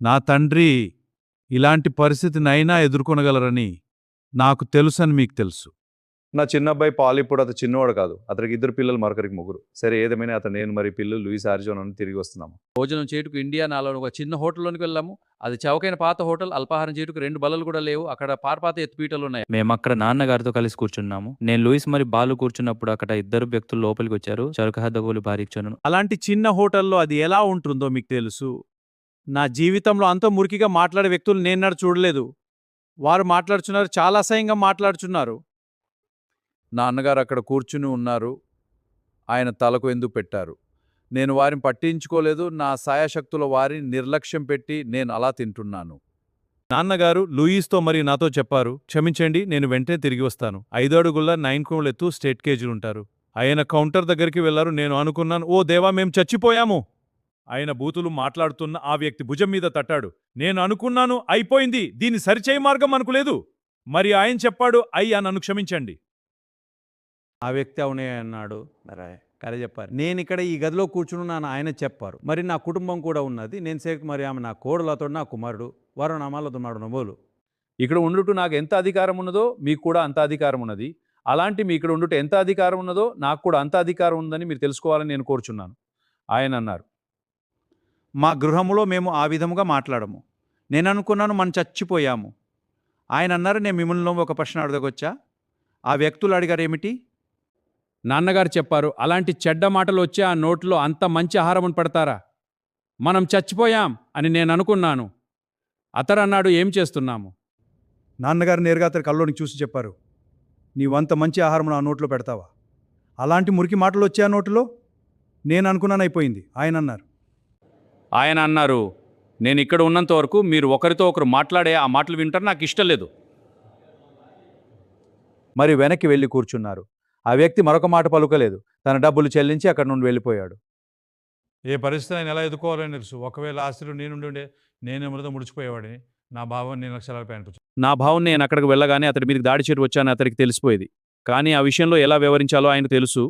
నా తండ్రి ఇలాంటి పరిస్థితినైనా ఎదుర్కొనగలరని నాకు తెలుసని మీకు తెలుసు. నా చిన్న అబ్బాయి పాల్ ఇప్పుడు అతను చిన్నవాడు కాదు. అతనికి 2 పిల్లలు, మరొకరికి 3. సరే ఏదేమైనా అతను నేను మరి పిల్లలు లూయిస్ ఆరిజోనా నుండి తిరిగి వస్తున్నాము. భోజనం చేయుటకు ఇండియానాలో ఒక చిన్న హోటల్లోనికి వెళ్ళాము. అది చౌకైన పాత హోటల్. అల్పాహారం చేయుటకు 2 బల్లలు కూడా లేవు. అక్కడ పాత ఎత్తుపీటలు ఉన్నాయి. మేము అక్కడ నాన్నగారితో కలిసి కూర్చున్నాము. నేను లూయిస్ మరి బాలు కూర్చున్నప్పుడు అక్కడ 2 వ్యక్తులు లోపలికి వచ్చారు. చెరుకు హద్దగోలు భారీచ్చాను. అలాంటి చిన్న హోటల్లో అది ఎలా ఉంటుందో మీకు తెలుసు. నా జీవితంలో అంత మురికిగా మాట్లాడే వ్యక్తులు నేనాడు చూడలేదు. వారు మాట్లాడుచున్నారు, చాలా అసహ్యంగా మాట్లాడుచున్నారు. నా అన్నగారు అక్కడ కూర్చుని ఉన్నారు. ఆయన తలకు ఎందుకు పెట్టారు. నేను వారిని పట్టించుకోలేదు. నా సాయశక్తుల వారిని నిర్లక్ష్యం పెట్టి నేను అలా తింటున్నాను. నాన్నగారు లూయిస్తో మరి నాతో చెప్పారు, క్షమించండి, నేను వెంటనే తిరిగి వస్తాను. 5 అడుగుల 9 కిలోల ఎత్తు స్టేట్ కేజీలుంటారు. ఆయన కౌంటర్ దగ్గరికి వెళ్లారు. నేను అనుకున్నాను, ఓ దేవా, మేం చచ్చిపోయాము. ఆయన బూతులు మాట్లాడుతున్న ఆ వ్యక్తి భుజం మీద తట్టాడు. నేను అనుకున్నాను, అయిపోయింది, దీన్ని సరిచేయ మార్గం అనుకోలేదు. మరి ఆయన చెప్పాడు, అయ్యా నన్ను క్షమించండి. ఆ వ్యక్తి అవునే అన్నాడు. కరే చెప్పారు, నేను ఇక్కడ ఈ గదిలో కూర్చున్నాను ఆయన చెప్పారు. మరి నా కుటుంబం కూడా ఉన్నది. నేను సేక్ మరి ఆమె నా కోడలతో నా కుమారుడు, వారు నా మాలతో నాడు నమోలు. ఇక్కడ ఉండుట నాకు ఎంత అధికారం ఉన్నదో మీకు కూడా అంత అధికారం ఉన్నది. అలాంటి మీ ఇక్కడ ఉండుట ఎంత అధికారం ఉన్నదో నాకు కూడా అంత అధికారం ఉందని మీరు తెలుసుకోవాలని నేను కోరుచున్నాను. ఆయన అన్నారు, మా గృహములో మేము ఆ విధముగా మాట్లాడము. నేను అనుకున్నాను మనం చచ్చిపోయాము. ఆయన అన్నారు, నేను మిమ్మల్ని ఒక ప్రశ్న అడగొచ్చా? ఆ వ్యక్తులు అడిగారు, ఏమిటి? నాన్నగారు చెప్పారు, అలాంటి చెడ్డ మాటలు వచ్చి ఆ నోట్లో అంత మంచి ఆహారం పడతారా? మనం చచ్చిపోయాం అని నేను అనుకున్నాను. అతడు అన్నాడు, ఏం చేస్తున్నాము? నాన్నగారు నేరుగా అతని కల్లోనికి చూసి చెప్పారు, నీవంత మంచి ఆహారం నా నోట్లో పెడతావా? అలాంటి మురికి మాటలు వచ్చే ఆ నోటిలో? నేను అనుకున్నాను, అయిపోయింది. ఆయన అన్నారు, నేను ఇక్కడ ఉన్నంత వరకు మీరు ఒకరితో ఒకరు మాట్లాడే ఆ మాటలు వింటారు, నాకు ఇష్టం లేదు. మరి వెనక్కి వెళ్ళి కూర్చున్నారు. ఆ వ్యక్తి మరొక మాట పలుకలేదు. తన డబ్బులు చెల్లించి అక్కడి నుండి వెళ్ళిపోయాడు. ఏ పరిస్థితి ఆయన ఎలా ఎదుర్కోవాలని తెలుసు. ఒకవేళ ఆస్తిలో నేనుండే నేనే మృతం ముడిచిపోయేవాడిని. నా భావం నేను లక్షలాలపై అనిపించు. నా భావం నేను అక్కడికి వెళ్ళగానే అతడి మీదకి దాడి చేసి వచ్చానని అతడికి తెలిసిపోయేది. కానీ ఆ విషయంలో ఎలా వివరించాలో ఆయన తెలుసు.